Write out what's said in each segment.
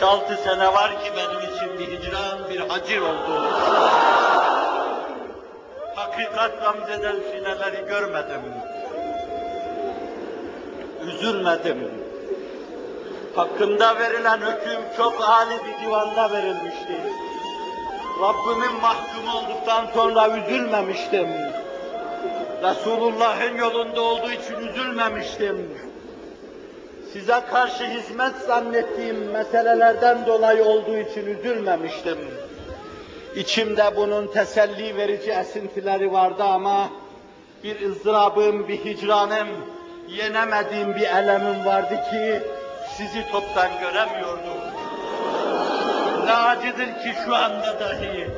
5-6 sene var ki benim için bir hicran, bir hacir oldu. Hakikat gamzeden sineleri görmedim. Üzülmedim. Hakkımda verilen hüküm çok âli bir divanda verilmişti. Rabbimin mahkumu olduktan sonra üzülmemiştim. Resulullah'ın yolunda olduğu için üzülmemiştim. Size karşı hizmet zannettiğim meselelerden dolayı olduğu için üzülmemiştim. İçimde bunun teselli verici esintileri vardı ama bir ızdırabım, bir hicranım, yenemediğim bir elemim vardı ki sizi toptan göremiyordum. Ne acıdır ki şu anda dahi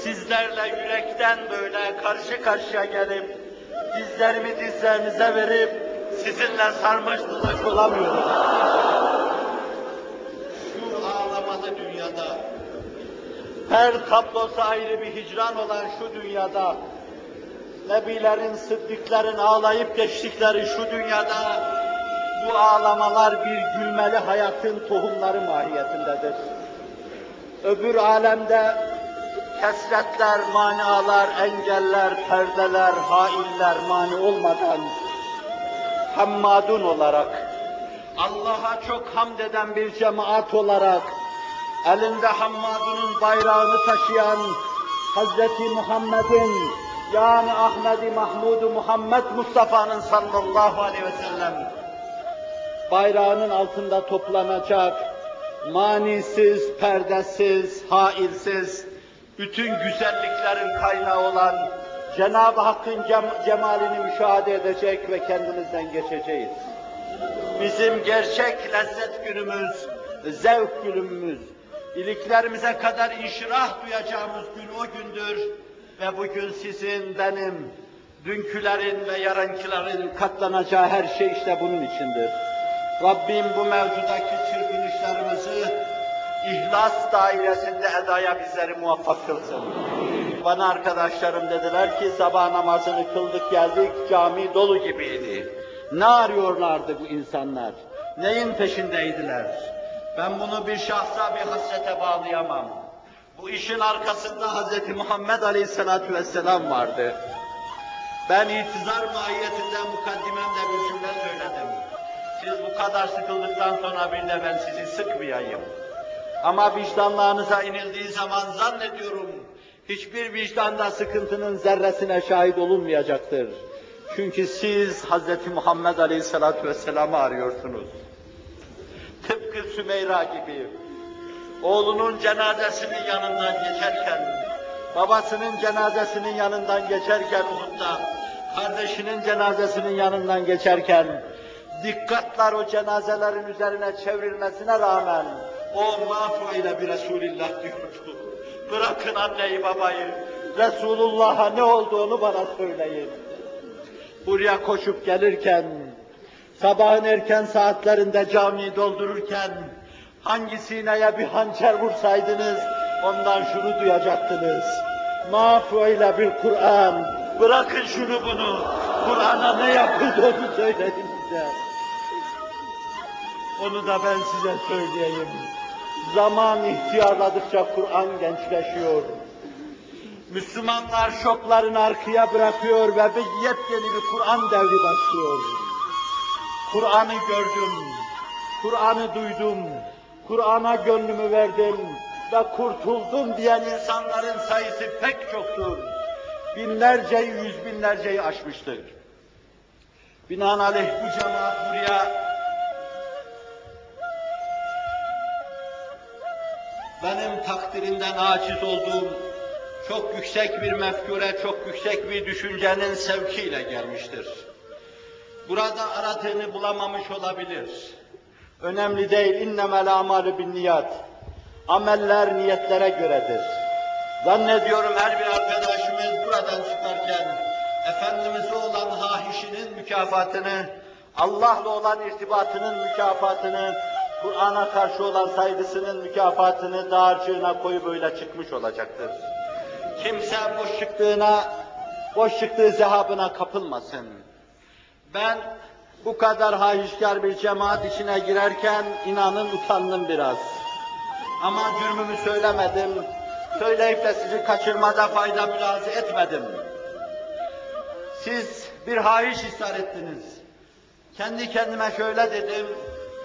sizlerle yürekten böyle karşı karşıya gelip dizlerimi dizlerinize verip sizinle sarmaş dolaş olamıyorum. Şu ağlamalı dünyada, her tablosu ayrı bir hicran olan şu dünyada, Nebilerin, sıddıkların ağlayıp geçtikleri şu dünyada, bu ağlamalar bir gülmeli hayatın tohumları mahiyetindedir. Öbür alemde kesretler, manialar, engeller, perdeler, hailler mani olmadan hammadun olarak, Allah'a çok hamd eden bir cemaat olarak, elinde hammadunun bayrağını taşıyan Hazreti Muhammed'in, yani Ahmed-i Mahmud-u Muhammed Mustafa'nın sallallahu aleyhi ve sellem bayrağının altında toplanacak, manisiz, perdesiz, hailsiz, bütün güzelliklerin kaynağı olan Cenab-ı Hakk'ın cemalini müşahede edecek ve kendimizden geçeceğiz. Bizim gerçek lezzet günümüz, zevk günümüz, iliklerimize kadar inşirah duyacağımız gün o gündür ve bugün sizin, benim, dünkülerin ve yarınkilerin katlanacağı her şey işte bunun içindir. Rabbim bu mevcudaki çırpınışlarımızı İhlas dairesinde edaya bizleri muvaffak kılsın. Bana arkadaşlarım dediler ki sabah namazını kıldık geldik, cami dolu gibiydi. Ne arıyorlardı bu insanlar? Neyin peşindeydiler? Ben bunu bir şahsa, bir hasrete bağlayamam. Bu işin arkasında Hz. Muhammed Aleyhisselatü Vesselam vardı. Ben itizar mahiyetinde mukaddimemde bir cümle söyledim. Siz bu kadar sıkıldıktan sonra bir de ben sizi sıkmayayım. Ama vicdanlarınıza inildiği zaman zannediyorum, hiçbir vicdanda sıkıntının zerresine şahit olunmayacaktır. Çünkü siz Hz. Muhammed Aleyhisselatü Vesselam'ı arıyorsunuz. Tıpkı Sümeyra gibi, oğlunun cenazesinin yanından geçerken, babasının cenazesinin yanından geçerken Uhud'da, kardeşinin cenazesinin yanından geçerken, dikkatler o cenazelerin üzerine çevrilmesine rağmen, o mafu ile bir Resulillah diyordu. Bırakın anneyi babayı, Resulullah'a ne olduğunu bana söyleyin. Buraya koşup gelirken, sabahın erken saatlerinde camiyi doldururken, hangi sineye bir hançer vursaydınız, ondan şunu duyacaktınız. Mafu ile bir Kur'an, bırakın şunu bunu, Kur'an'a ne yapıldığını söyleyin bize. Onu da ben size söyleyeyim. Zaman ihtiyarladıkça Kur'an gençleşiyor. Müslümanlar şoklarını arkaya bırakıyor ve bir yepyeni bir Kur'an devri başlıyor. Kur'an'ı gördüm, Kur'an'ı duydum, Kur'an'a gönlümü verdim ve kurtuldum diyen insanların sayısı pek çoktur. Binlerceyi, yüz binlerceyi aşmıştır. Binaenaleyh bu cemaat buraya benim takdirinden aciz olduğum çok yüksek bir mefkure, çok yüksek bir düşüncenin sevkiyle gelmiştir. Burada aradığını bulamamış olabilir. Önemli değil, innemel âmâlü binniyat. Ameller niyetlere göredir. Zannediyorum her bir arkadaşımız buradan çıkarken Efendimiz'e olan hahişinin mükafatını, Allah'la olan irtibatının mükafatını, Kur'an'a karşı olan saygısının mükafatını dağarcığına koyup öyle çıkmış olacaktır. Kimse boş çıktığı zehabına kapılmasın. Ben bu kadar hahişkar bir cemaat içine girerken inanın utandım biraz. Ama cürmümü söylemedim. Söyleyip de sizi kaçırmada fayda mülahaza etmedim. Siz bir hayiş ishar ettiniz. Kendi kendime şöyle dedim,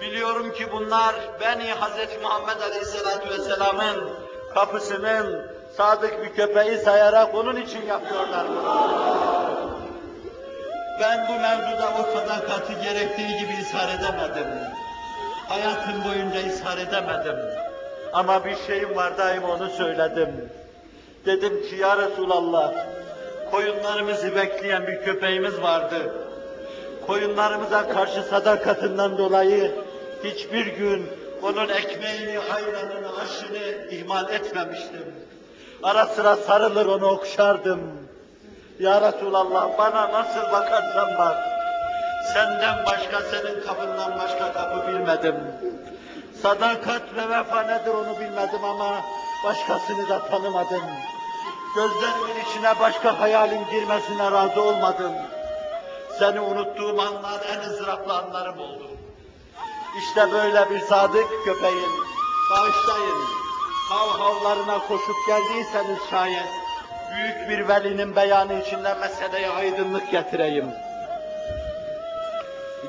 biliyorum ki bunlar beni Hz. Muhammed Aleyhisselatü Vesselam'ın kapısının sadık bir köpeği sayarak onun için yapıyorlar bunu. Ben bu mevzuda o sadakati gerektiği gibi ishar edemedim. Hayatım boyunca ishar edemedim. Ama bir şeyim var, daima onu söyledim. Dedim ki ya Resulallah, koyunlarımızı bekleyen bir köpeğimiz vardı. Koyunlarımıza karşı sadakatinden dolayı hiçbir gün onun ekmeğini, hayranını, aşını ihmal etmemiştim. Ara sıra sarılır onu okşardım. Ya Resulallah, bana nasıl bakarsan bak, senden başka, senin kapından başka kapı bilmedim. Sadakat ve vefa nedir onu bilmedim ama başkasını da tanımadım. Gözlerimin içine başka hayalin girmesine razı olmadım. Seni unuttuğum anlar en ızdıraplı anlarım oldu. İşte böyle bir sadık köpeğin, bağışlayın, havhavlarına koşup geldiyseniz şayet, büyük bir velinin beyanı içinde meseleye aydınlık getireyim.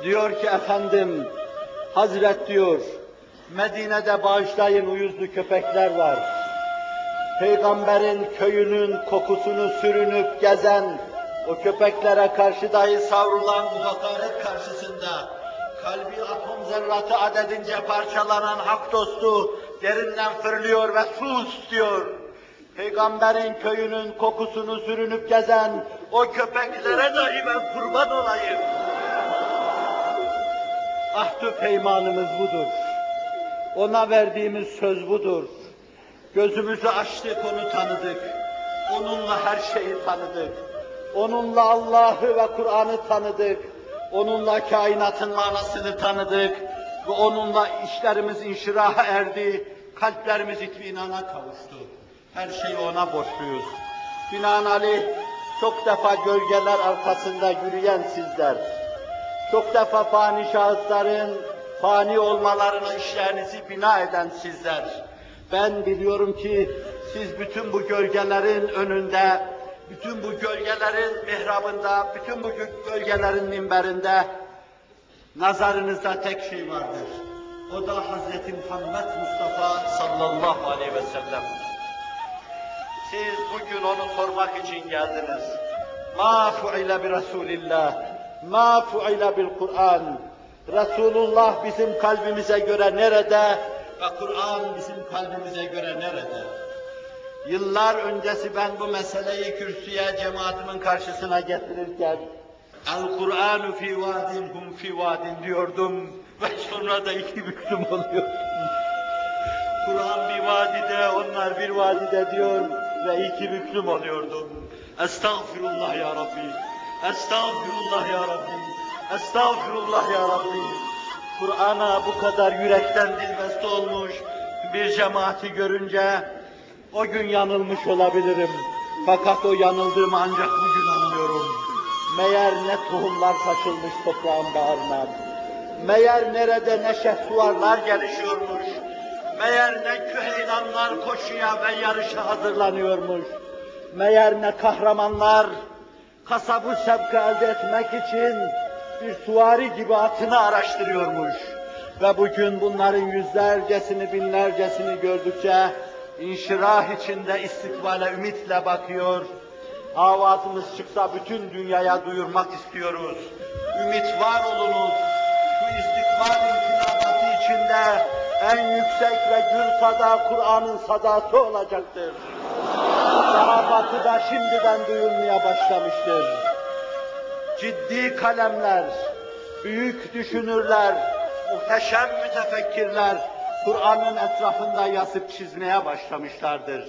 Diyor ki efendim, Hazret diyor, Medine'de bağışlayın uyuzlu köpekler var. Peygamberin köyünün kokusunu sürünüp gezen, o köpeklere karşı dahi savrulan bu hakaret karşısında, kalbi atom zerratı adedince parçalanan hak dostu derinden fırlıyor ve sus diyor. Peygamberin köyünün kokusunu sürünüp gezen o köpeklere dahi ben kurban olayım. Ahd-ı peymanımız budur. Ona verdiğimiz söz budur. Gözümüzü açtık, onu tanıdık. Onunla her şeyi tanıdık. Onunla Allah'ı ve Kur'an'ı tanıdık. Onunla kainatın manasını tanıdık. Ve onunla işlerimiz inşiraha erdi. Kalplerimiz itminana kavuştu. Her şeyi ona borçluyuz. Binaenaleyh çok defa gölgeler arkasında yürüyen sizler, çok defa fani şahısların fani olmalarına işlerinizi bina eden sizler, ben biliyorum ki siz bütün bu gölgelerin önünde, bütün bu gölgelerin mihrabında, bütün bu gölgelerin minberinde nazarınızda tek şey vardır. O da Hz. Muhammed Mustafa sallallahu aleyhi ve sellem. Siz bugün onu sormak için geldiniz. مَا فُعِلَ بِرَسُولِ اللّٰهِ مَا فُعِلَ بِالْقُرْآنِ Resulullah bizim kalbimize göre nerede ve Kur'an bizim kalbimize göre nerede? Yıllar öncesi ben bu meseleyi kürsüye cemaatimin karşısına getirirken El-Kur'anu fî vâdin hum fî vâdin diyordum ve sonra da iki büklüm oluyor. Kur'an bir vadide, onlar bir vadide diyor ve iki büklüm oluyordum. Estağfirullah ya Rabbi, estağfirullah ya Rabbi, estağfirullah ya Rabbi. Kur'an'a bu kadar yürekten dilbeste olmuş bir cemaati görünce o gün yanılmış olabilirim. Fakat o yanıldığımı ancak bugün anlıyorum. Meğer ne tohumlar saçılmış toprağın bağrına. Meğer nerede ne şehsuvarlar gelişiyormuş. Meğer ne küheylanlar koşuya ve yarışa hazırlanıyormuş. Meğer ne kahramanlar kasabı sevk elde etmek için bir suvari gibi atını araştırıyormuş. Ve bugün bunların yüzlercesini, binlercesini gördükçe inşirah içinde istikbale ümitle bakıyor. Avazımız çıksa bütün dünyaya duyurmak istiyoruz. Ümit var olunuz. Şu istikbal inkılabatı içinde en yüksek ve gür sada Kur'an'ın sadası olacaktır. Daha batıda şimdiden duyulmaya başlamıştır. Ciddi kalemler, büyük düşünürler, muhteşem mütefekkirler Kur'an'ın etrafında yazıp çizmeye başlamışlardır.